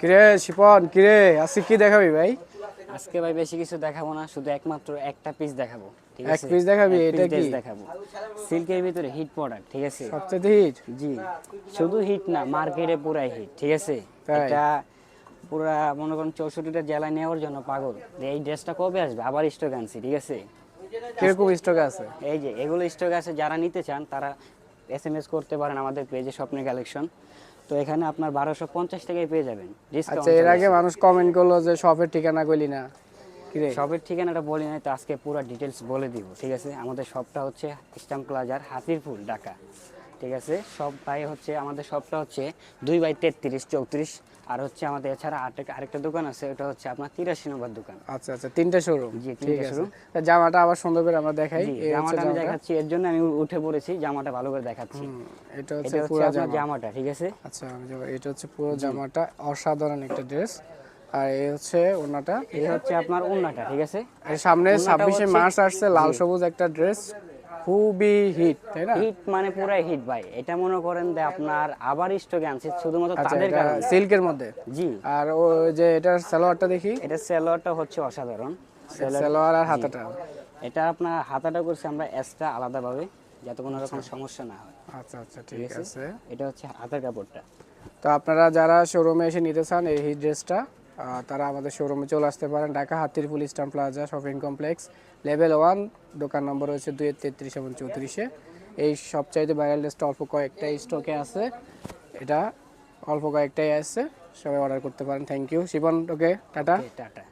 কিরে শিপন, কিরে আজকে কি দেখাবি ভাই? আজকে ভাই বেশি কিছু দেখাবো না, শুধু একমাত্র একটা পিস দেখাবো। ঠিক এক আছে, পিস দেখাবি? এক এটা পিস কি ড্রেস দেখাবো, সিল্কের ভিতরে হিট প্রোডাক্ট। ঠিক আছে, সবচেয়ে হিট? জি, শুধু হিট না, মার্কেটে পুরাই হিট। ঠিক আছে, তাই? এটা পুরা মনে করেন 64টা জেলায় নেওয়ার জন্য পাগল। এই ড্রেসটা কবে আসবে, আবার স্টক আনছি। ঠিক আছে, কিরকম স্টক আছে? এই যে এগুলো স্টক আছে, যারা নিতে চান তারা এসএমএস করতে পারেন আমাদের পেজে স্বপ্নের কালেকশন। তো এখানে আপনার 1250 টাকায় পেয়ে যাবেন আচ্ছা, ডিসকাউন্ট। এর আগে মানুষ কমেন্ট করলো যে শপের ঠিকানা কইলি না, কিরে? শপের ঠিকানাটা বলি নাই, তো আজকে পুরো ডিটেলস বলে দিব। ঠিক আছে, আমাদের শপটা হচ্ছে স্ট্যাম্প প্লাজার হাতিরপুল, ঢাকা। ঠিক আছে, সব ভাই হচ্ছে আমাদের শপটা হচ্ছে 2/33 34, আর হচ্ছে আমাদের এছাড়া আরেকটা দোকান আছে, ওটা হচ্ছে আপনার 83 নম্বর দোকান। আচ্ছা আচ্ছা, তিনটা শোরুম। জি, ঠিক তিনটা আছে, শোরুম। তা জামাটা আবার সুন্দর করে আমরা দেখাই। জি, এই হচ্ছে জামাটা আমি জামাটা। দেখাচ্ছি, এর জন্য আমি উঠে পড়েছি, জামাটা ভালো করে দেখাচ্ছি। এটা হচ্ছে এটা হচ্ছে পুরো আপনার জামা। জামাটা। ঠিক আছে, আচ্ছা, এটা হচ্ছে পুরো জামাটা, অসাধারণ একটা ড্রেস। আর এই হচ্ছে ওড়নাটা। এটা হচ্ছে আপনার ওড়নাটা। ঠিক আছে, আর সামনে ওড়নাটা 26শে হচ্ছে, মার্চ আসছে, লাল জি, সবুজ একটা ড্রেস, খুবই হিট, তাই না? হিট মানে পুরাই হিট ভাই। এটা মনে করেন যে আপনার আবার স্টকে আনছে শুধুমাত্র আচ্ছা, তাদের এটা কারণে। সিল্কের মধ্যে। জি, আর ও যে এটার সালোয়ারটা দেখি। এটা সেলোয়ারটা হচ্ছে অসাধারণ। সালোয়ার আর জি, হাতাটা। এটা আপনার হাতাটা করছে আমরা এক্সট্রা আলাদাভাবে, যাতে কোনো রকম সমস্যা না হয়। আচ্ছা আচ্ছা, ঠিক ঠিক আছে, আছে। এটা হচ্ছে হাতের কাপড়টা। তো আপনারা যারা শোরুমে এসে নিতে চান এই হিট ড্রেসটা, তারা আমাদের শোরুমে চলে আসতে পারেন। Dhaka Hatirpul stamp plaza shopping complex, level 1, দোকান নম্বর হচ্ছে 2-33 এবং 34-এ। এই সবচাইতে ভাইরাল ড্রেসটা অল্প কয়েকটাই স্টকে আছে, এটা অল্প কয়েকটাই আছে, সবাই অর্ডার করতে পারেন। Thank you Shibon, okay tata. Tata.